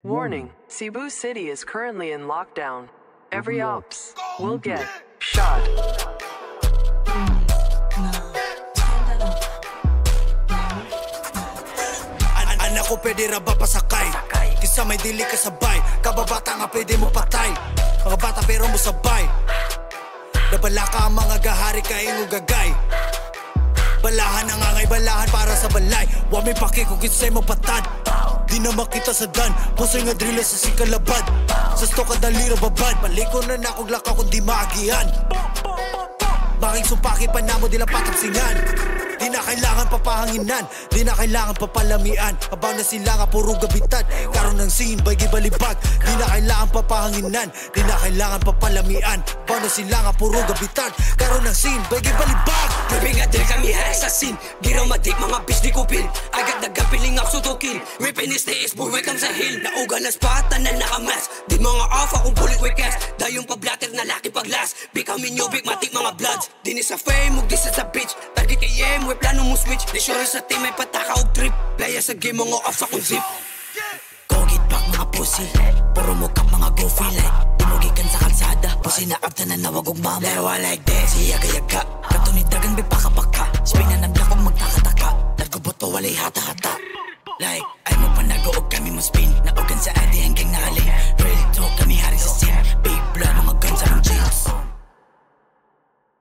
Warning, Cebu City is currently in lockdown. Every ops will get shot. Anak ko pwede ra ba pasakay? Kisa may dili kasabay. Kababata nga pwede mo patay. Mga bata pero mo sabay. Nabala ka ang mga gahari kaing ugagay. Balahan ang angay, balahan para sa balay. Wa may paki kung kinsay mo patad. Di na makita sa dan, pusay nga drila sa sikalabad. Sa stoka dalira babad, paliko na nakog laka kung di maagihan. Making supaki pa na mo di lang patapsingan. Di na kailangan papahanginan, di na kailangan papalamian. Abaw na sila nga puro gabitan, karon ng scene bay gibalibag. Di na kailangan papahanginan, di na kailangan papalamian. Abaw na sila nga puro gabitan, karon ng scene bay gibalibag. Mabigat din kami sa scene, giraw madik mga bis di kupil. Agad nagapiling up sutukin, we finish the is boy welcome sa hill. Nauga na spatan na nakamas, di mga off akong bulik weekends. Dayong pablatter na laki paglas, becoming new big matik mga bloods. Dini sa fame, mugdi sa bitch, target AM, we plano mo switch. Di sure sa team may pataka o trip, playa sa game mga off sa kong zip. Go get back mga pussy, puro mukap mga goofy like dimugikan sa kalsada, pussy na after na nawagog mama. Lewa like this, yaga-yaga, katunid dagang bipaka-paka. Spin na ng black kong magtakataka, nagkuboto walay hata-hata. Like, ay mo panagoog kami mo spin